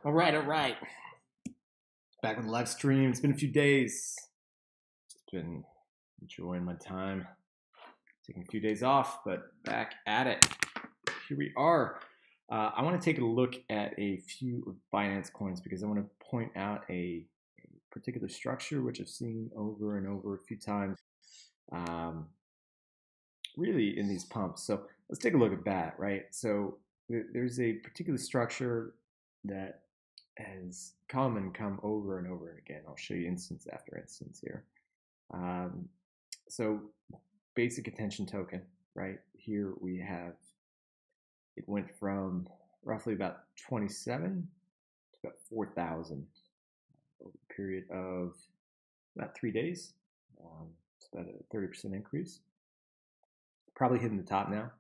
All right. Back on the live stream. It's been a few days. Just been enjoying my time. Taking a few days off, but back at it. Here we are. I want to take a look at a few of Binance coins because I want to point out a particular structure which I've seen over and over a few times, really in these pumps. So let's take a look at that, right? So there's a particular structure that has come over and over again. I'll show you instance after instance here. So basic attention token, right? Here we have, it went from roughly about 27 to about 4,000 over a period of about 3 days. It's about a 30% increase. Probably hitting the top now.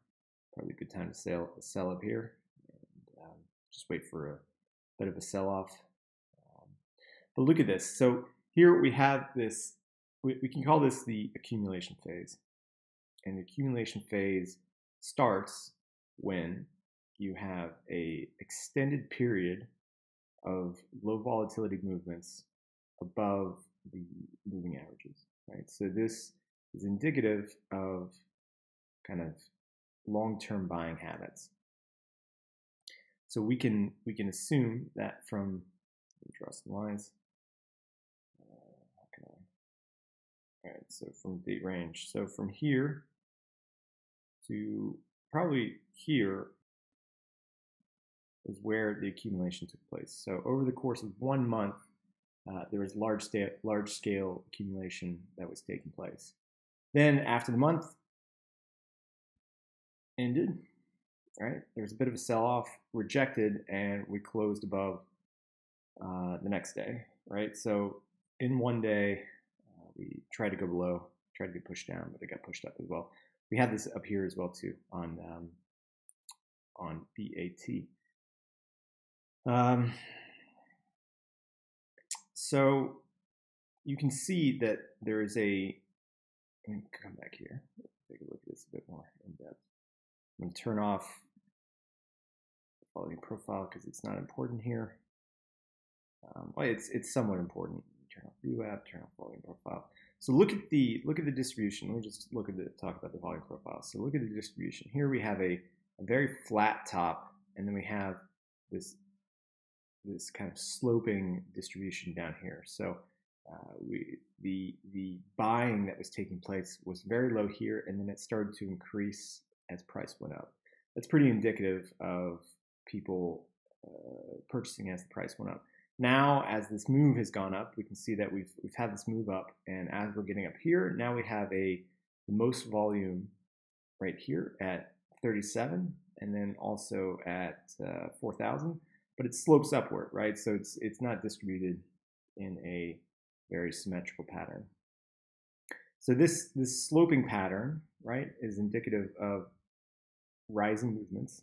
Probably a good time to sell up here. And, just wait for a bit of a sell-off. But look at this. So here we have this, we can call this the accumulation phase. And the accumulation phase starts when you have a extended period of low volatility movements above the moving averages, right? So this is indicative of kind of long-term buying habits. So we can assume that from, let me draw some lines. All right, so from date range. So from here to probably here is where the accumulation took place. So over the course of 1 month, there was large scale accumulation that was taking place. Then after the month ended, right, there was a bit of a sell-off, rejected, and we closed above the next day, right? So in 1 day, we tried to go below, tried to get pushed down, but it got pushed up as well. We had this up here as well too on BAT. So you can see that there is a, let me come back here, take a look at this a bit more in depth. I'm going to turn off the following profile because it's not important here. Well, it's somewhat important. Turn off view app, turn off volume profile. So look at the distribution. Let me just talk about the volume profile. So look at the distribution. Here we have a very flat top, and then we have this kind of sloping distribution down here. So the buying that was taking place was very low here, and then it started to increase as price went up. That's pretty indicative of people purchasing as the price went up. Now, as this move has gone up, we can see that we've had this move up, and as we're getting up here, now we have the most volume right here at 37, and then also at 4,000. But it slopes upward, right? So it's not distributed in a very symmetrical pattern. So this sloping pattern, right, is indicative of rising movements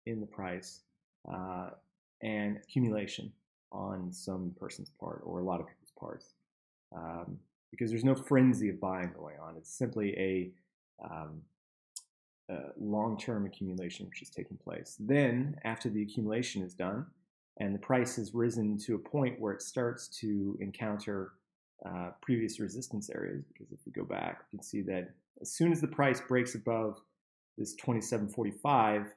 in the price and accumulation on some person's part or a lot of people's parts, because there's no frenzy of buying going on. It's simply a long-term accumulation which is taking place. Then, after the accumulation is done and the price has risen to a point where it starts to encounter previous resistance areas, because if we go back, we can see that as soon as the price breaks above this 27.45,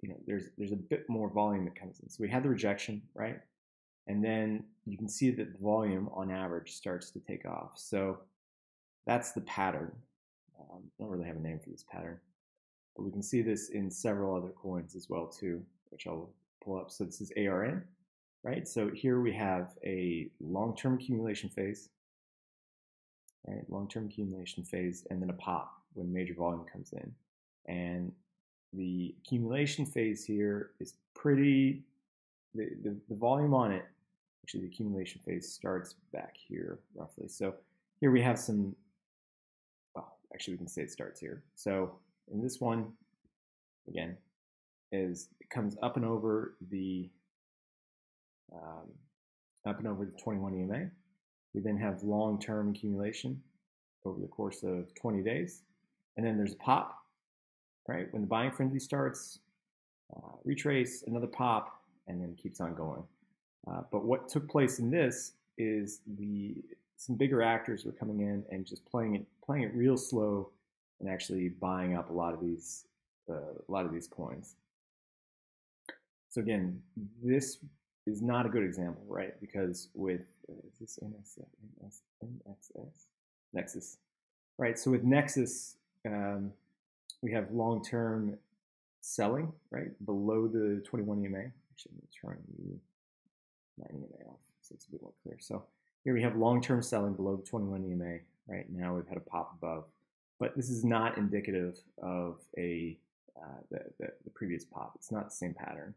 you know, there's a bit more volume that comes in. So we had the rejection, right? And then you can see that the volume on average starts to take off. So that's the pattern. I don't really have a name for this pattern, but we can see this in several other coins as well too, which I'll pull up. So this is ARN, right? So here we have a long-term accumulation phase, right? Long-term accumulation phase, and then a pop when major volume comes in. And the accumulation phase here is pretty, the volume on it, actually the accumulation phase starts back here roughly. So here we have some, well, actually we can say it starts here. So in this one, again, it comes up and over the 21 EMA. We then have long-term accumulation over the course of 20 days. And then there's a pop, right? When the buying frenzy starts, retrace, another pop, and then it keeps on going. But what took place in this is some bigger actors were coming in and just playing it real slow and actually buying up a lot of these coins. So again, this is not a good example, right? Because with is this Nexus, right? So with Nexus, we have long-term selling, right, below the 21 EMA. Actually, I'm turn the 9 EMA off so it's a bit more clear. So here we have long-term selling below the 21 EMA. Right now we've had a pop above, but this is not indicative of the previous pop. It's not the same pattern.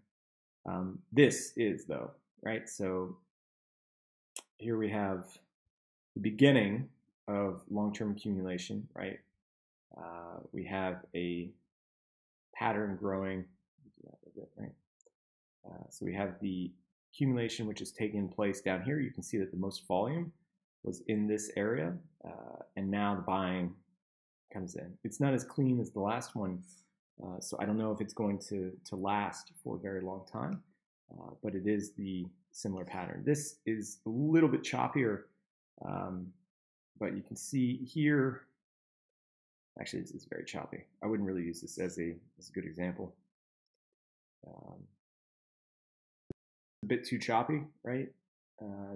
This is though, right? So here we have the beginning of long-term accumulation, right? We have a pattern growing, right? So we have the accumulation which is taking place down here. You can see that the most volume was in this area, and now the buying comes in. It's not as clean as the last one, so I don't know if it's going to last for a very long time, but it is the similar pattern. This is a little bit choppier, but you can see here, actually this is very choppy. I wouldn't really use this as a good example. A bit too choppy, right?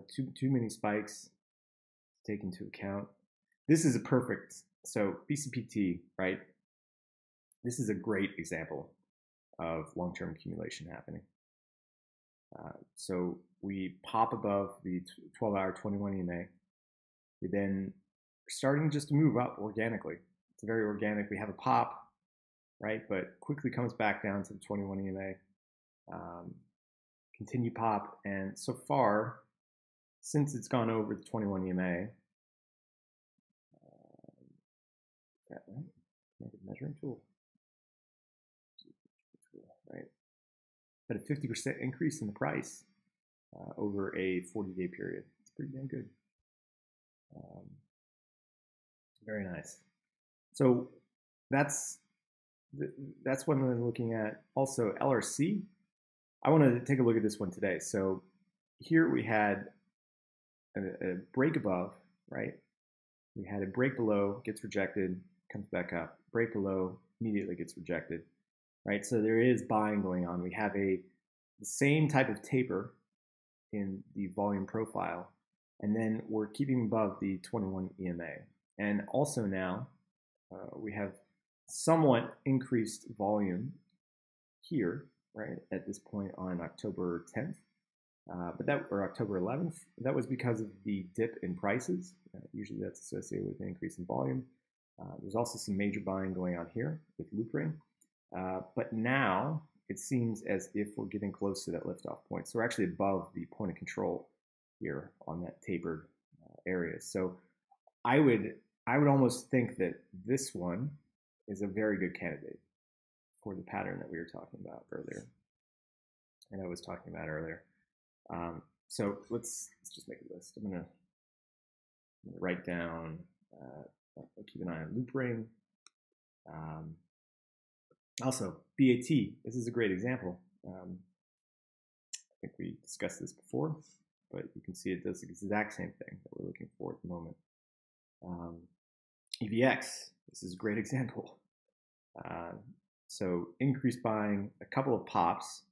Too many spikes to take into account. This is a perfect, so BCPT, right? This is a great example of long-term accumulation happening. So we pop above the 12-hour 21 EMA. We then are starting just to move up organically. It's very organic. We have a pop, right? But quickly comes back down to the 21 EMA. Continue pop, and so far, since it's gone over the 21 EMA, measuring tool, right? But a 50% increase in the price over a 40-day period. It's pretty damn good. Very nice. So that's what I'm looking at. Also, LRC. I want to take a look at this one today. So here we had a break above, right? We had a break below, gets rejected, comes back up. Break below, immediately gets rejected, right? So there is buying going on. We have the same type of taper in the volume profile, and then we're keeping above the 21 EMA. And also now we have somewhat increased volume here, right, at this point on October 10th, or October 11th. That was because of the dip in prices. Usually that's associated with an increase in volume. There's also some major buying going on here with Loopring. But now it seems as if we're getting close to that liftoff point. So we're actually above the point of control here on that tapered area. So I would almost think that this one is a very good candidate for the pattern that we were talking about earlier, and I was talking about earlier. So let's just make a list. I'm gonna write down. Keep an eye on Loopring. Also, BAT. This is a great example. I think we discussed this before, but you can see it does the exact same thing that we're looking for at the moment. EVX. This is a great example. So increased buying, a couple of pops,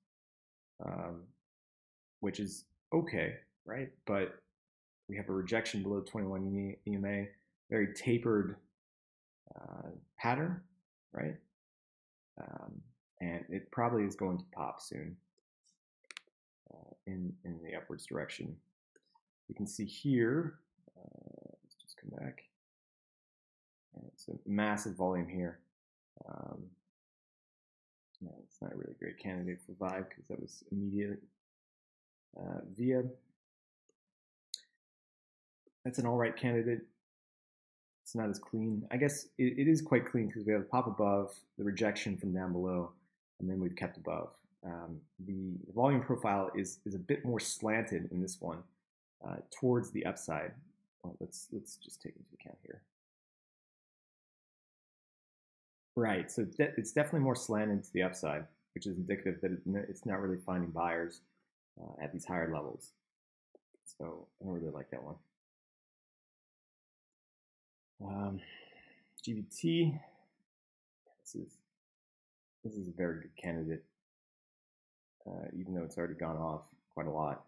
which is okay, right? But we have a rejection below 21 EMA, very tapered pattern, right? And it probably is going to pop soon in the upwards direction. You can see here, let's just come back. It's a massive volume here. No, it's not a really great candidate for Vibe because that was immediate. Via. That's an all right candidate. It's not as clean. I guess it is quite clean because we have a pop above, the rejection from down below, and then we've kept above. The volume profile is a bit more slanted in this one towards the upside. Well, let's just take into account here. Right, so it's definitely more slanted to the upside, which is indicative that it's not really finding buyers. at these higher levels. So I don't really like that one. GBT, this is a very good candidate, even though it's already gone off quite a lot.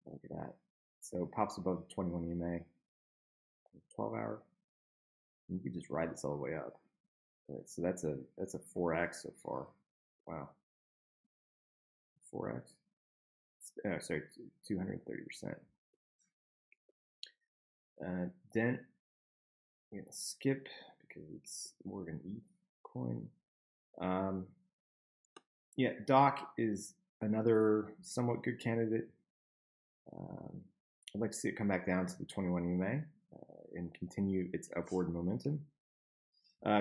Look at that. So it pops above the 21 EMA, 12-hour. You can just ride this all the way up. Right, so that's a 4x so far. Wow. 4x. Sorry, 230%. Dent, we're gonna skip because it's more of an ETH coin. Yeah, DOC is another somewhat good candidate. I'd like to see it come back down to the 21 EMA and continue its upward momentum.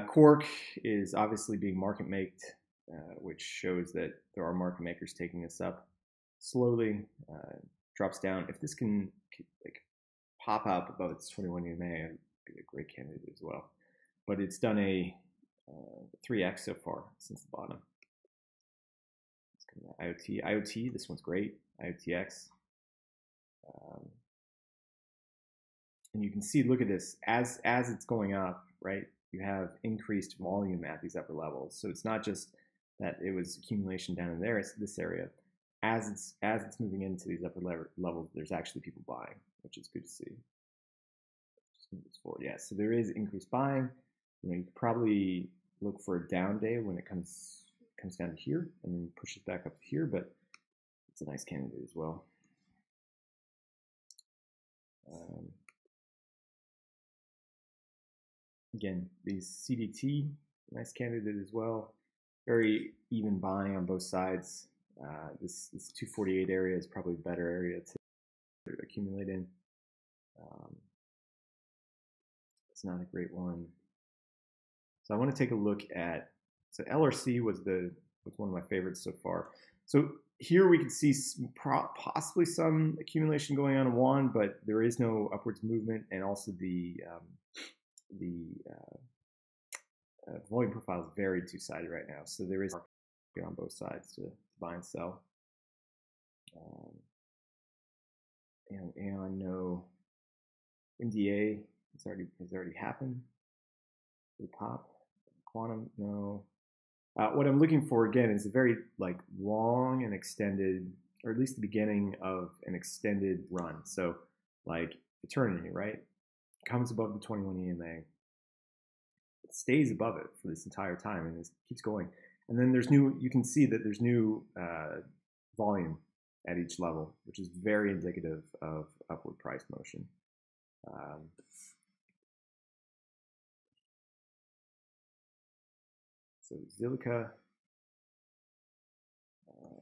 Quark is obviously being market maked, which shows that there are market makers taking this up slowly. Drops down. If this can like pop up above its 21 EMA, it'd be a great candidate as well. But it's done a 3x so far since the bottom. IOTA, this one's great. IOTX. And you can see, look at this, as it's going up, right? You have increased volume at these upper levels. So it's not just that it was accumulation down in there, it's this area. As it's moving into these upper levels, there's actually people buying, which is good to see. Just move this forward. Yeah, so there is increased buying. You could probably look for a down day when it comes down to here and then pushes back up to here, but it's a nice candidate as well. Again, these CDT, nice candidate as well. Very even buying on both sides. This 248 area is probably a better area to accumulate in. It's not a great one. So I want to take a look at, so LRC was one of my favorites so far. So here we can see possibly some accumulation going on in WAN, but there is no upwards movement, and also the volume profile is very two-sided right now. So there is market on both sides to buy and sell. And Aeon, no. NDA has already happened. The pop. Quantum, no. What I'm looking for again is a very long and extended, or at least the beginning of an extended run. So like eternity, right? Comes above the 21 EMA. It stays above it for this entire time, and it keeps going. And then there's you can see that there's new volume at each level, which is very indicative of upward price motion. So Zilliqa,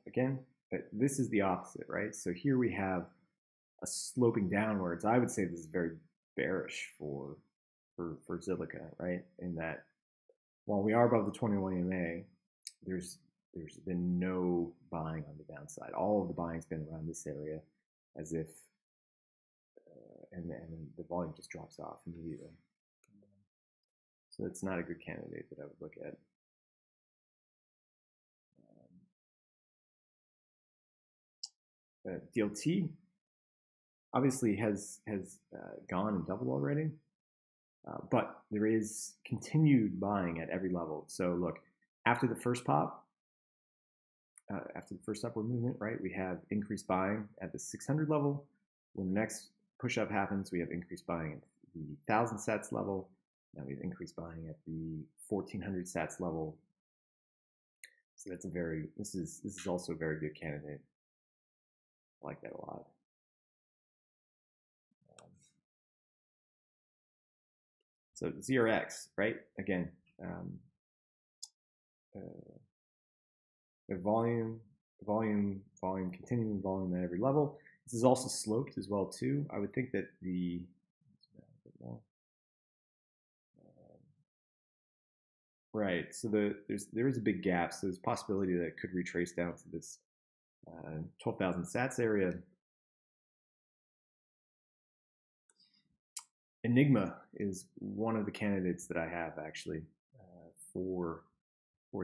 again, this is the opposite, right? So here we have a sloping downwards. I would say this is very bearish for Zilliqa, right? In that while we are above the 21 EMA, there's been no buying on the downside. All of the buying's been around this area, as if, and the volume just drops off immediately. So it's not a good candidate that I would look at. DLT obviously has gone and doubled already, but there is continued buying at every level. So look, after the first pop, after the first upward movement, right, we have increased buying at the 600 level. When the next push up happens, we have increased buying at the 1,000 sats level. Now we have increased buying at the 1,400 sats level. So that's this is also a very good candidate. I like that a lot. So ZRX, right? Again, the volume, continuing volume at every level. This is also sloped as well too. I would think that right. So there is a big gap. So there's a possibility that it could retrace down to this 12,000 sats area. Enigma is one of the candidates that I have actually for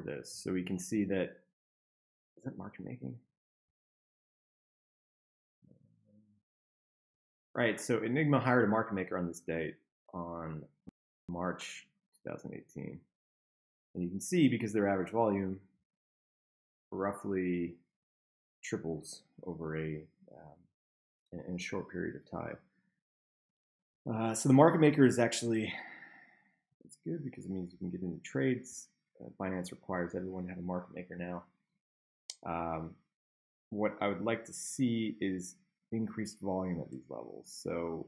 this. So we can see that, is that market making? Right, so Enigma hired a market maker on this date on March 2018. And you can see, because their average volume roughly triples over in a short period of time. So the market maker is actually, it's good because it means you can get into trades. Binance requires everyone to have a market maker now. What I would like to see is increased volume at these levels. So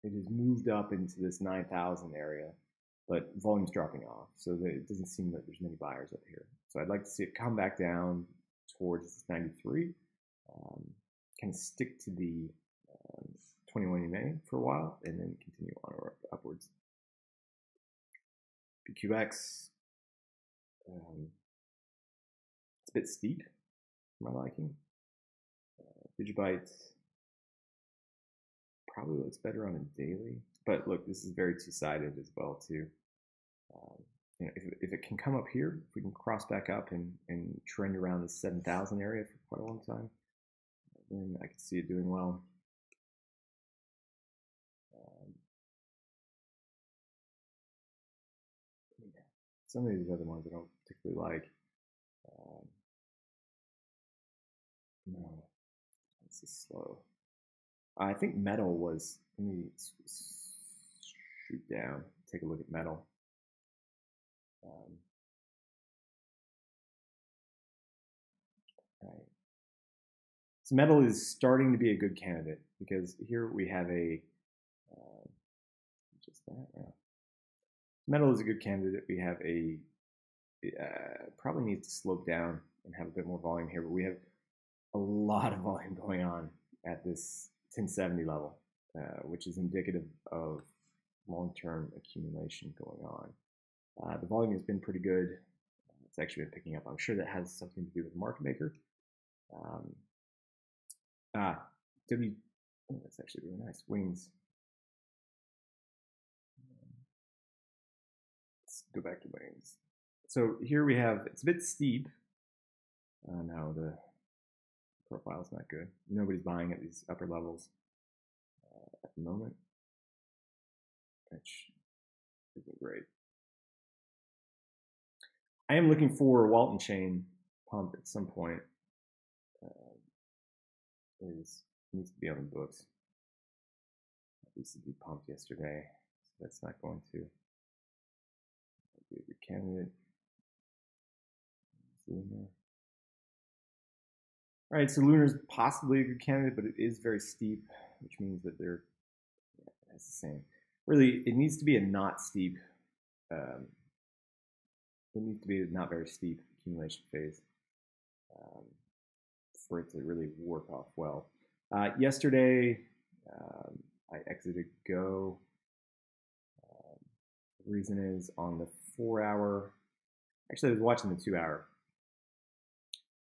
it has moved up into this 9,000 area, but volume's dropping off. So it doesn't seem that there's many buyers up here. So I'd like to see it come back down towards 93, kind of stick to the 21 EMA for a while, and then continue on or upwards. PQX, it's a bit steep for my liking. Digibyte probably looks better on a daily, but look, this is very two-sided as well too. You know, if it can come up here, if we can cross back up and trend around the 7,000 area for quite a long time, then I can see it doing well. Some of these other ones I don't particularly like. No, this is slow. I think metal was, let me shoot down, take a look at metal. Right. So metal is starting to be a good candidate because here we have a, just that, yeah. Metal is a good candidate. We have a, probably needs to slope down and have a bit more volume here, but we have a lot of volume going on at this 1070 level, which is indicative of long-term accumulation going on. The volume has been pretty good. It's actually been picking up. I'm sure that has something to do with the market maker. Oh, that's actually really nice. Wings. Let's go back to wings. So here we have, it's a bit steep. No, the profile's not good. Nobody's buying at these upper levels at the moment, which isn't great. I am looking for a Walton chain pump at some point. Needs to be on the books. It needs to be pumped yesterday, so that's not going to be a good candidate. Lunar. All right, so Lunar is possibly a good candidate, but it is very steep, which means that they're it's the same. Really, it needs to be a not steep. It needs to be a not very steep accumulation phase for it to really work off well. Yesterday, I exited Go. The reason is on the 4 hour, actually I was watching the 2 hour.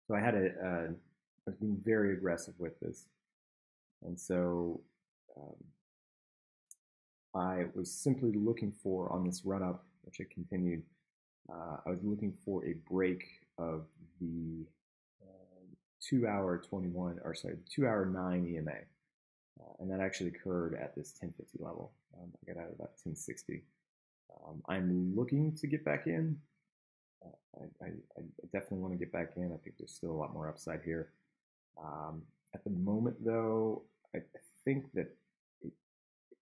So I was being very aggressive with this. And so I was simply looking for, on this run up, which it continued, I was looking for a break of the 2 hour 21, or sorry, 2 hour 9 EMA. And that actually occurred at this 1050 level. I got out at about 1060. I'm looking to get back in. I definitely want to get back in. I think there's still a lot more upside here. At the moment, though, I think that it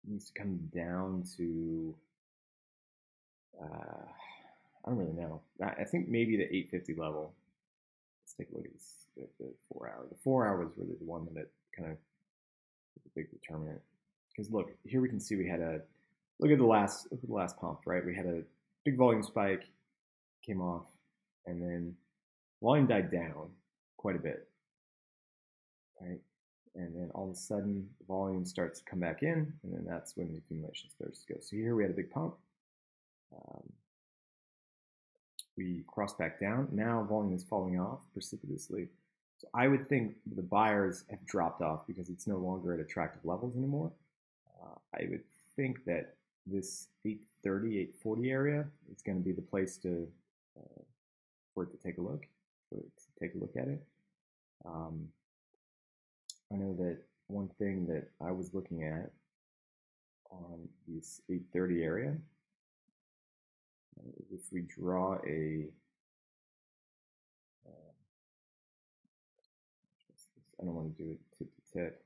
needs to come down to, I don't really know. I think maybe the 850 level. Let's take a look at this, the 4 hour. The 4 hour was really the one that kind of was a big determinant. Because look, here we can see we had a, look at the last pump, right? We had a big volume spike, came off, and then volume died down quite a bit, right? And then all of a sudden, the volume starts to come back in, and then that's when the accumulation starts to go. So here we had a big pump. We crossed back down. Now volume is falling off precipitously. So I would think the buyers have dropped off because it's no longer at attractive levels anymore. I would think that this 830, 840 area is going to be the place to for it to take a look, at it. I know that one thing that I was looking at on this 830 area, if we draw a, I don't want to do it tip to tip,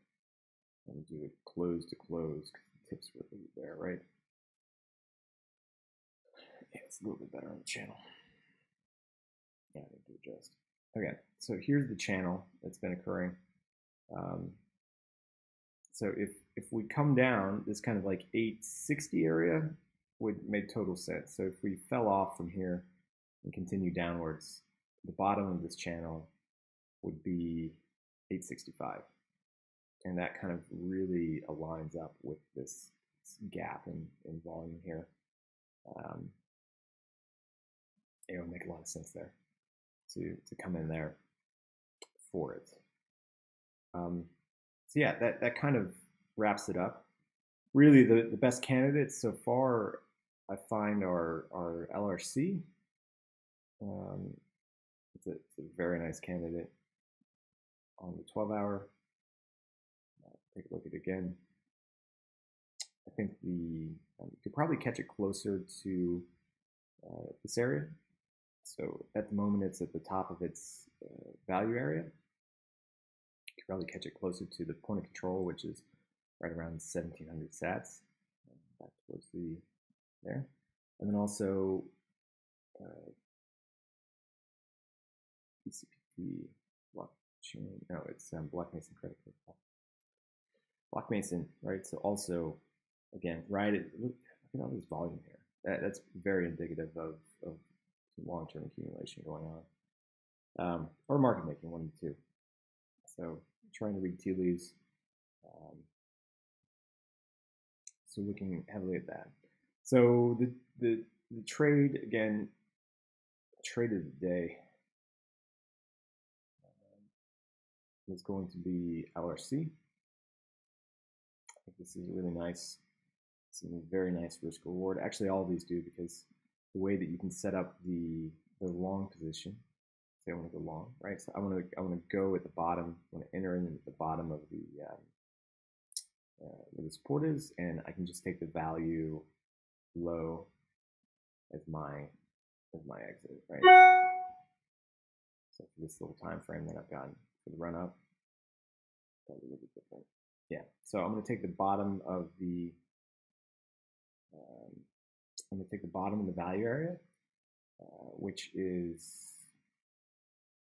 I want to do it close to close because the tips were there, right? Yeah, it's a little bit better on the channel. Yeah, I need to adjust. Okay, so here's the channel that's been occurring. So if we come down, this kind of like 860 area would make total sense. So if we fell off from here and continue downwards, the bottom of this channel would be 865. And that kind of really aligns up with this gap in volume here. It would make a lot of sense there to come in there for it. So yeah, that kind of wraps it up. Really, the best candidates so far I find are LRC. It's a very nice candidate on the 12-hour. Take a look at it again. I think you could probably catch it closer to this area. So at the moment, it's at the top of its value area. You could probably catch it closer to the point of control, which is right around 1700 sats. Back towards there. And then also PCPT blockchain. No, it's Block Mason credit card. Block Mason, right? So also, again, right. Look at all this volume here. That's very indicative of long-term accumulation going on, or market making, one of the two. So trying to read tea leaves. So looking heavily at that. So the trade, again, trade of the day is going to be LRC. I think this is really nice. It's a very nice risk reward. Actually, all of these do, because the way that you can set up the long position. Say I want to go long, right? So I want to go at the bottom. I want to enter in at the bottom of the where the support is, and I can just take the value low as my exit, right? So for this little time frame that I've gotten for the run up, that's a little bit different. Yeah. So I'm going to take the bottom of the value area, which is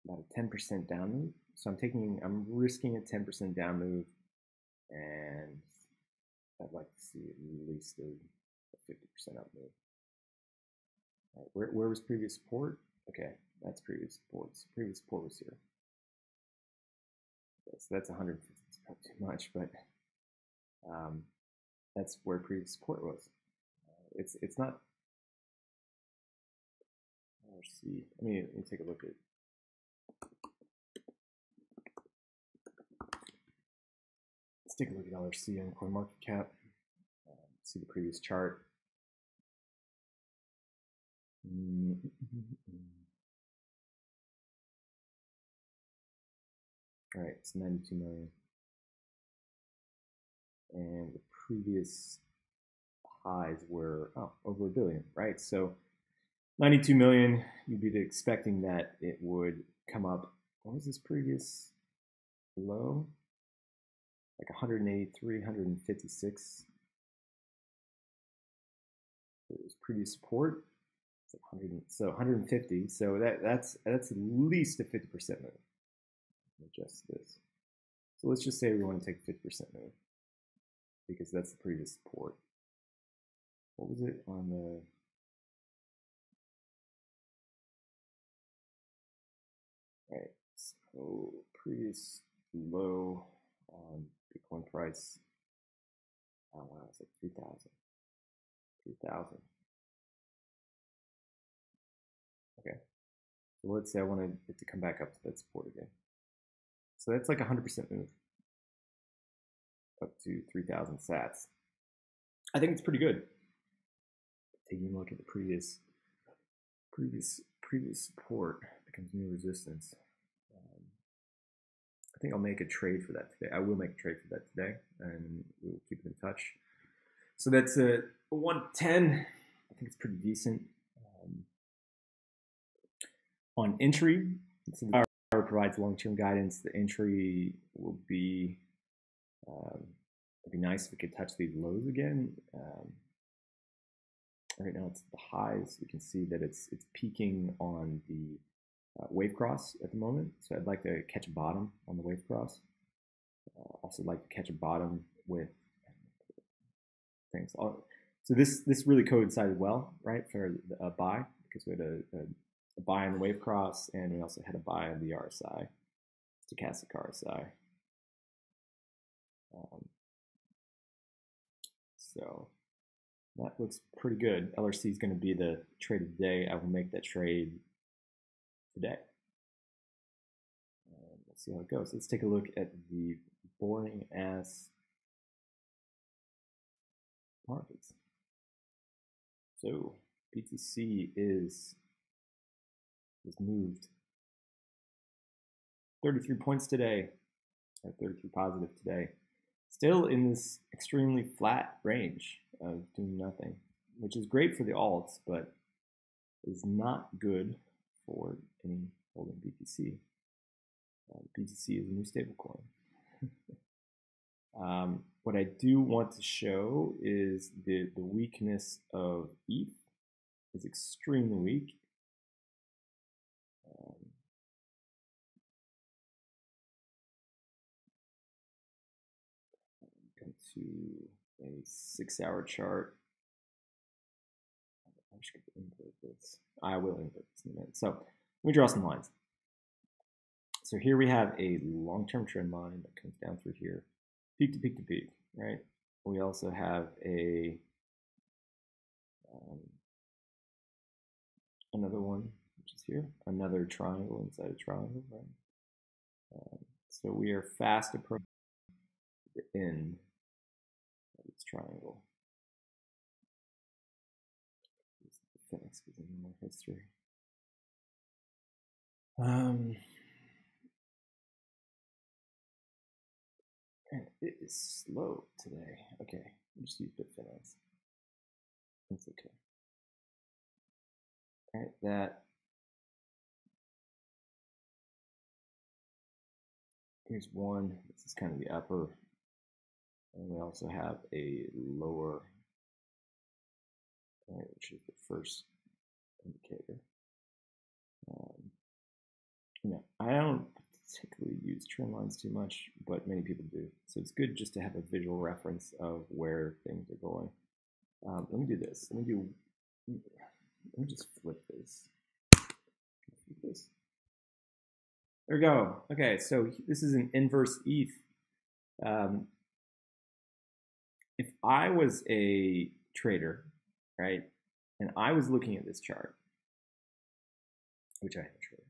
about a 10% down move. So I'm risking a 10% down move, and I'd like to see at least a 50% up move. Right, where was previous support? Okay, that's previous support. So previous support was here. Okay, so that's 150. It's not too much, but that's where previous support was. It's not. Let's see. Let me take a look at. Let's take a look at LRC on CoinMarketCap. See the previous chart. All right, it's 92 million. And the previous highs were over $1 billion, right? So 92 million, you'd be expecting that it would come up. What was this previous low? Like 183, 156. It was previous support. It's like 100, so 150. So that's at least a 50% move. Adjust this. So let's just say we want to take a 50% move, because that's the previous support. What was it on the? All right, so previous low on Bitcoin price. Oh wow, it's like 3,000. 3,000. Okay, so let's say I wanted it to come back up to that support again. So that's like 100% move up to 3,000 sats. I think it's pretty good. Taking a look at the previous support becomes new resistance. I think I'll make a trade for that today. I will make a trade for that today, and we'll keep in touch. So that's a 110. I think it's pretty decent. On entry, so the power provides long-term guidance. The entry will be, it'd be nice if we could touch these lows again. Right now it's the highs. We can see that it's peaking on the wave cross at the moment. So I'd like to catch a bottom on the wave cross. Also like to catch a bottom with things. So this really coincided well, right, for a buy, because we had a buy on the wave cross, and we also had a buy on the RSI, stochastic RSI. So that looks pretty good. LRC is going to be the trade of the day. I will make that trade today. Let's see how it goes. Let's take a look at the boring ass markets. So BTC is moved 33 points today, 33 positive today. Still in this extremely flat range of doing nothing, which is great for the alts, but is not good for any holding BTC. BTC is a new stablecoin. What I do want to show is the weakness of ETH is extremely weak. Come to a 6-hour chart. I should invert this. I will invert this in a minute. So let me draw some lines. So here we have a long-term trend line that comes down through here, peak to peak to peak, right? We also have a another one, which is here, another triangle inside a triangle, right? So we are fast approaching the end of this triangle. Phoenix is in more history. It is slow today. Okay, I'll just use Bitfinex. It's okay. All right, that. Here's one. This is kind of the upper. And we also have a lower, right, which is the first indicator. I don't particularly use trend lines too much, but many people do. So it's good just to have a visual reference of where things are going. Let me do this. Let me just flip this. There we go. Okay, so this is an inverse ETH. If I was a trader, right, and I was looking at this chart, which I am a trader,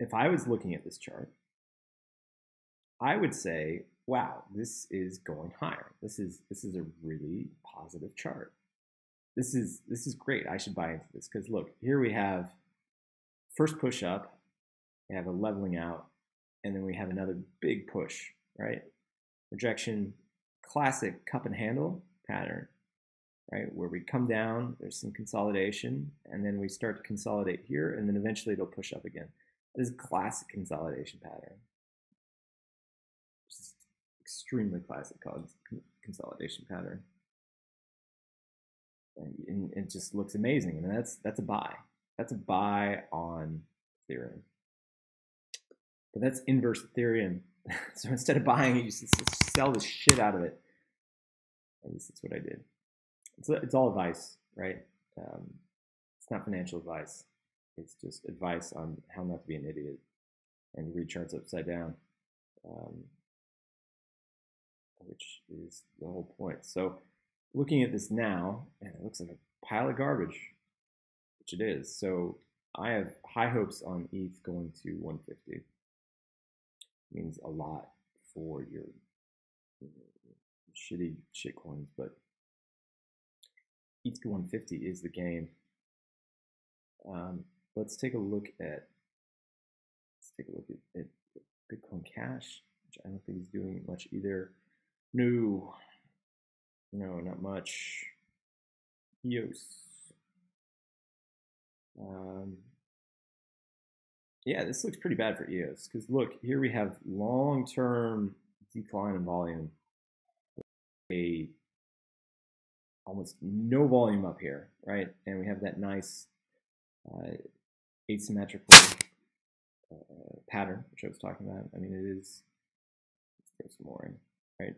if I was looking at this chart, I would say, wow, this is going higher. This is a really positive chart. This is great. I should buy into this, because look, here we have first push up, we have a leveling out, and then we have another big push, right? Rejection, classic cup and handle pattern, right? Where we come down, there's some consolidation, and then we start to consolidate here, and then eventually it'll push up again. This is classic consolidation pattern. This is extremely classic consolidation pattern. And it just looks amazing. I mean, that's a buy. That's a buy on Ethereum. But that's inverse Ethereum. So instead of buying it, you just sell the shit out of it. At least that's what I did. It's all advice, right? It's not financial advice. It's just advice on how not to be an idiot and read charts upside down, which is the whole point. So looking at this now, man, it looks like a pile of garbage, which it is. So I have high hopes on ETH going to 150. It means a lot for your shitty shit coins, but ETH to 150 is the game. Let's take a look at take a look at Bitcoin Cash, which I don't think is doing much either. No, not much. EOS. Yeah, this looks pretty bad for EOS because look, here we have long-term decline in volume. Almost no volume up here, right? And we have that nice asymmetrical pattern, which I was talking about. I mean, it is, let's throw some more in, right?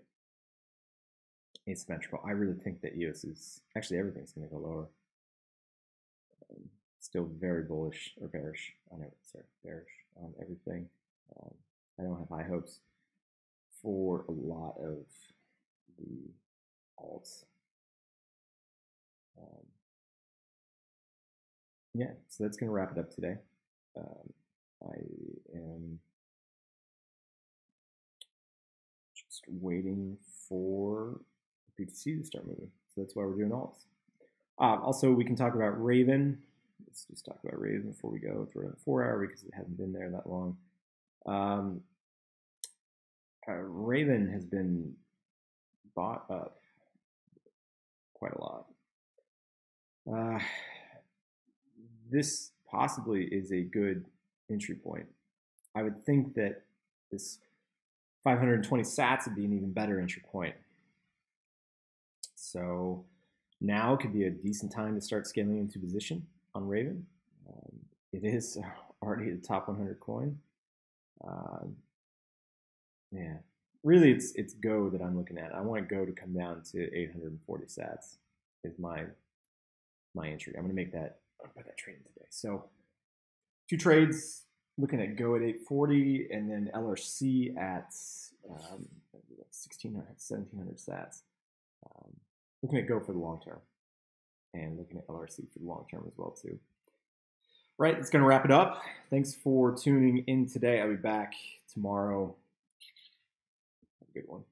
Asymmetrical. I really think that EOS is, actually everything's going to go lower. Still very bullish, or bearish on it, sorry, bearish on everything. I don't have high hopes for a lot of the alts. Yeah, so that's going to wrap it up today. I am just waiting for BTC to start moving. So that's why we're doing alts. Also, we can talk about Raven. Let's just talk about Raven before we go through a 4-hour because it hasn't been there that long. Raven has been bought up quite a lot. This possibly is a good entry point. I would think that this 520 sats would be an even better entry point. So now could be a decent time to start scaling into position on Raven. It is already the top 100 coin. Yeah, really it's Go that I'm looking at. I want Go to come down to 840 sats is my entry. I'm gonna make that, I'll put that trade in today. So 2 trades, looking at Go at 840 and then LRC at 1600, 1700 sats. Looking at Go for the long term and looking at LRC for the long term as well too. Right, it's going to wrap it up. Thanks for tuning in today. I'll be back tomorrow. Have a good one.